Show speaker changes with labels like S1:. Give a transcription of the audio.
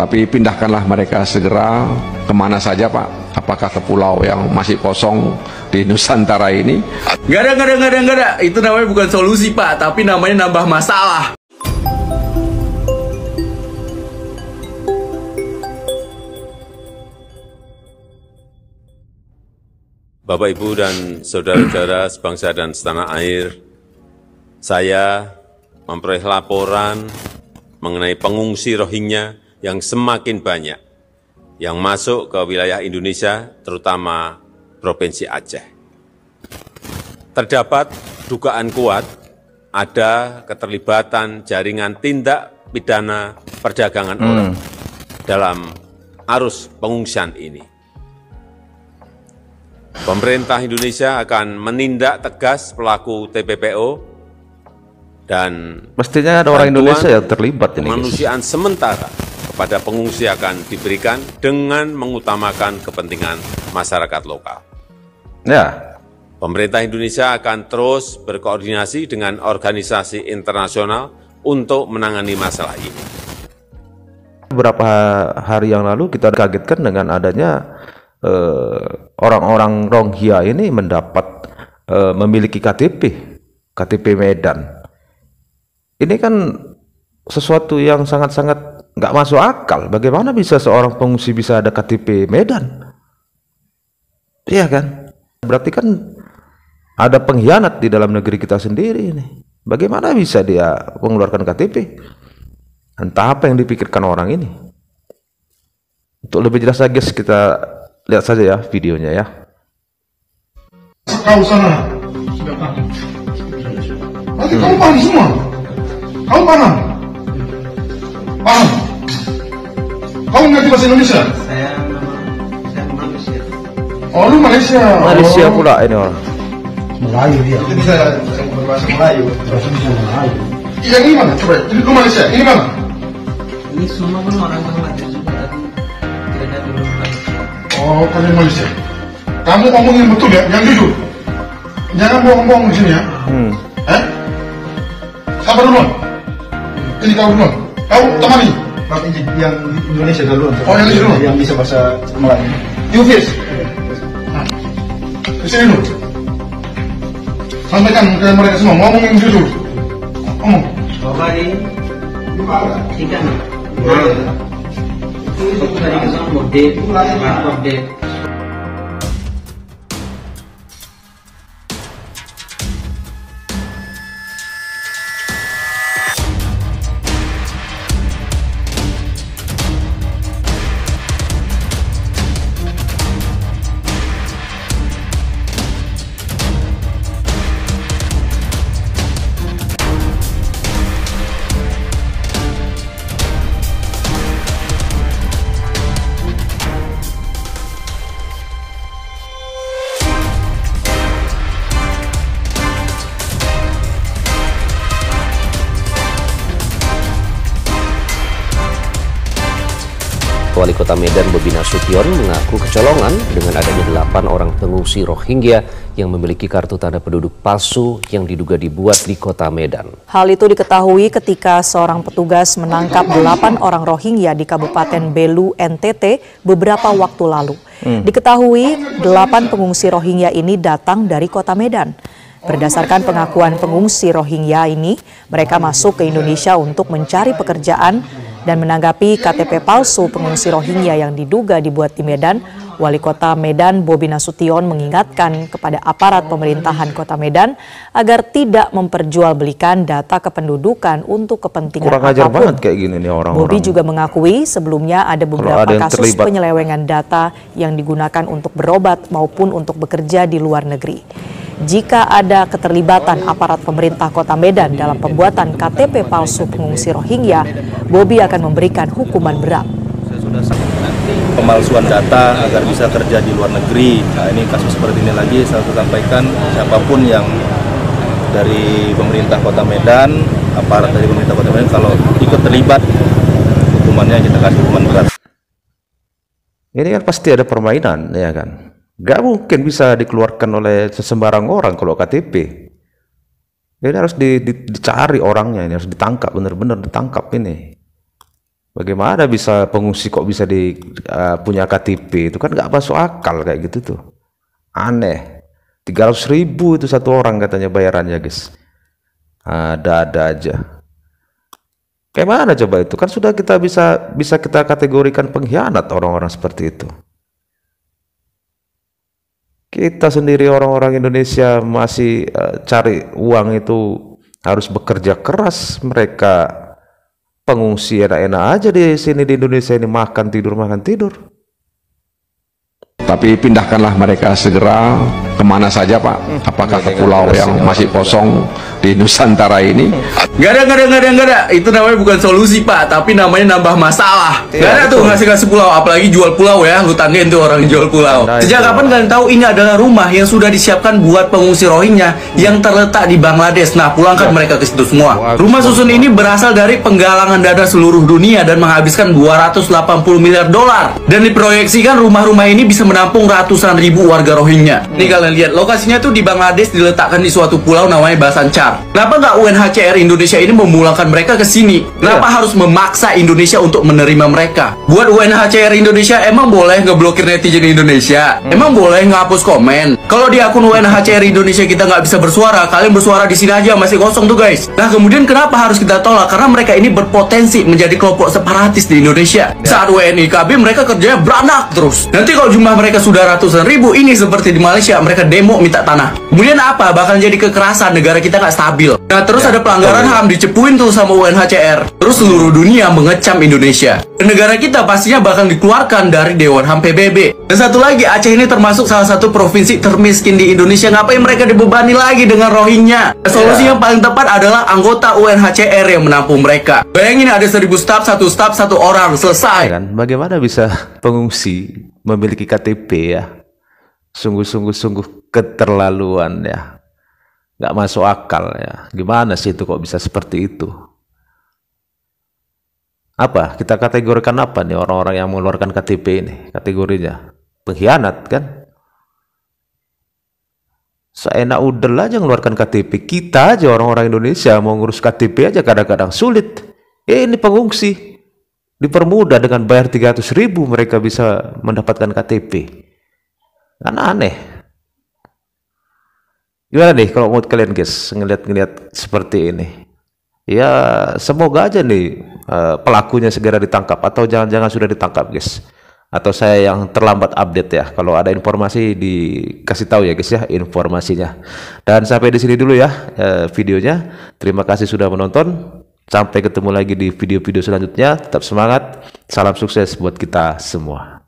S1: Tapi pindahkanlah mereka segera kemana saja Pak. Apakah ke pulau yang masih kosong di Nusantara ini?
S2: Nggak ada. Itu namanya bukan solusi Pak, tapi namanya nambah masalah.
S3: Bapak, Ibu, dan saudara-saudara sebangsa dan setanah air, saya memperoleh laporan mengenai pengungsi Rohingya yang semakin banyak yang masuk ke wilayah Indonesia, terutama Provinsi Aceh. Terdapat dugaan kuat ada keterlibatan jaringan tindak pidana perdagangan orang dalam arus pengungsian ini. Pemerintah Indonesia akan menindak tegas pelaku TPPO dan
S4: mestinya ada orang Indonesia yang terlibat ini.
S3: Kemanusiaan sementara kepada pengungsi akan diberikan dengan mengutamakan kepentingan masyarakat lokal.
S4: Ya.
S3: Pemerintah Indonesia akan terus berkoordinasi dengan organisasi internasional untuk menangani masalah ini.
S4: Beberapa hari yang lalu kita kagetkan dengan adanya orang-orang Rohingya ini mendapat memiliki KTP Medan. Ini kan sesuatu yang sangat-sangat nggak masuk akal. Bagaimana bisa seorang pengungsi bisa ada KTP Medan? Iya kan? Berarti kan ada pengkhianat di dalam negeri kita sendiri ini. Bagaimana bisa dia mengeluarkan KTP? Entah apa yang dipikirkan orang ini. Untuk lebih jelas lagi kita lihat saja ya videonya ya.
S5: Kau sana sudah paham. Nanti kamu paham semua. Kamu paham? Paham? Kamu ngerti bahasa Indonesia? Saya Malaysia. Oh, lu Malaysia.
S4: Malaysia pula ini orang.
S5: Melayu dia. Itu bisa berbahasa Melayu. Bahasa Melayu. Yang ini mana? Coba. Ini lu Malaysia. Ini mana?
S6: Ini semua kan orang Bangladesh juga, tapi tidak ada dulu.
S5: Oh, kalian Malaysia. Kamu ngomongin betul ya, yang jujur. Jangan bohong-bohong di sini ya. Sabar dulu. Ini kau dulu. Kau temani. Yang Indonesia dulu. Oh, yang Indonesia dulu. Yang bisa bahasa Melayu. Yufis. Di sini dulu. Sampaikan ke mereka semua, ngomongin jujur. Ngomong.
S6: Bapak ini ikan. Itu dari kesana mode.
S7: Wali Kota Medan Bobi Nasution mengaku kecolongan dengan adanya 8 orang pengungsi Rohingya yang memiliki kartu tanda penduduk palsu yang diduga dibuat di Kota Medan.
S8: Hal itu diketahui ketika seorang petugas menangkap 8 orang Rohingya di Kabupaten Belu, NTT beberapa waktu lalu. Diketahui 8 pengungsi Rohingya ini datang dari Kota Medan. Berdasarkan pengakuan pengungsi Rohingya ini, mereka masuk ke Indonesia untuk mencari pekerjaan dan menanggapi KTP palsu pengungsi Rohingya yang diduga dibuat di Medan. Wali Kota Medan Bobi Nasution mengingatkan kepada aparat pemerintahan Kota Medan agar tidak memperjualbelikan data kependudukan untuk kepentingan
S4: kurang ajar
S8: apapun.
S4: banget kayak gini nih orang-orang.
S8: Bobi juga mengakui sebelumnya ada beberapa kasus penyelewengan data yang digunakan untuk berobat maupun untuk bekerja di luar negeri. Jika ada keterlibatan aparat pemerintah Kota Medan dalam pembuatan KTP palsu pengungsi Rohingya, Bobi akan memberikan hukuman berat.
S9: Pemalsuan data agar bisa kerja di luar negeri. Nah, ini kasus seperti ini lagi saya sampaikan, siapapun yang dari pemerintah Kota Medan, aparat dari pemerintah Kota Medan kalau ikut terlibat, hukumannya kita kasih hukuman berat.
S4: Ini kan pasti ada permainan, ya kan? Gak mungkin bisa dikeluarkan oleh sesembarang orang kalau KTP. Ini harus dicari orangnya, ini harus ditangkap, benar-benar ditangkap ini. Bagaimana bisa pengungsi kok bisa punya KTP? Itu kan nggak masuk akal kayak gitu tuh. Aneh. 300.000 itu satu orang katanya bayarannya, guys. Ada aja. Kayak mana coba itu? Kan sudah kita bisa kita kategorikan pengkhianat orang-orang seperti itu. Kita sendiri orang-orang Indonesia masih cari uang itu harus bekerja keras. Mereka pengungsi enak-enak aja di sini di Indonesia ini, makan tidur.
S1: Tapi pindahkanlah mereka segera kemana saja Pak. Apakah ke pulau yang masih kosong di Nusantara ini?
S2: Gak ada. Itu namanya bukan solusi Pak, tapi namanya nambah masalah. Gak ada tuh ngasih pulau, apalagi jual pulau ya. Lu tanyain tuh orang jual pulau. Sejak kapan kalian tahu ini adalah rumah yang sudah disiapkan buat pengungsi Rohingya yang terletak di Bangladesh? Nah, pulangkan mereka ke situ semua. Rumah susun ini berasal dari penggalangan dana seluruh dunia dan menghabiskan 280 miliar dolar. Dan diproyeksikan rumah-rumah ini bisa menampung ratusan ribu warga Rohingya. Nih kalian lihat, lokasinya tuh di Bangladesh, diletakkan di suatu pulau namanya Basan Char. Kenapa nggak UNHCR Indonesia ini memulangkan mereka ke sini? Kenapa harus memaksa Indonesia untuk menerima mereka? Buat UNHCR Indonesia, emang boleh ngeblokir netizen Indonesia? Emang boleh ngapus komen? Kalau di akun UNHCR Indonesia kita nggak bisa bersuara, kalian bersuara di sini aja, masih kosong tuh guys. Nah kemudian kenapa harus kita tolak? Karena mereka ini berpotensi menjadi kelompok separatis di Indonesia. Saat WNI KB mereka kerjanya beranak terus. Nanti kalau jumlah mereka sudah ratusan ribu, ini seperti di Malaysia, mereka demo minta tanah. Kemudian apa? Bakal jadi kekerasan, negara kita nggak stabil. Nah terus ada pelanggaran HAM dicepuin tuh sama UNHCR. Terus seluruh dunia mengecam Indonesia. Dan negara kita pastinya bakal dikeluarkan dari Dewan HAM PBB. Dan satu lagi, Aceh ini termasuk salah satu provinsi termiskin di Indonesia. Ngapain mereka dibebani lagi dengan Rohingya? Solusi yang paling tepat adalah anggota UNHCR yang menampung mereka. Bayangin ada 1.000 staf, satu orang, selesai.
S4: Kan bagaimana bisa pengungsi memiliki KTP ya? Sungguh keterlaluan ya. Nggak masuk akal ya. Gimana sih itu kok bisa seperti itu? Apa? Kita kategorikan apa nih orang-orang yang mengeluarkan KTP ini? Kategorinya pengkhianat kan? Seenak udel aja mengeluarkan KTP. Kita aja orang-orang Indonesia mau ngurus KTP aja kadang-kadang sulit. Ini pengungsi dipermudah dengan bayar 300.000 mereka bisa mendapatkan KTP. Kan aneh. Gimana nih kalau menurut kalian guys ngeliat seperti ini? Ya semoga aja nih pelakunya segera ditangkap, atau jangan-jangan sudah ditangkap guys. Atau saya yang terlambat update ya. Kalau ada informasi dikasih tahu ya guys ya informasinya. Dan sampai di sini dulu ya videonya. Terima kasih sudah menonton. Sampai ketemu lagi di video-video selanjutnya. Tetap semangat. Salam sukses buat kita semua.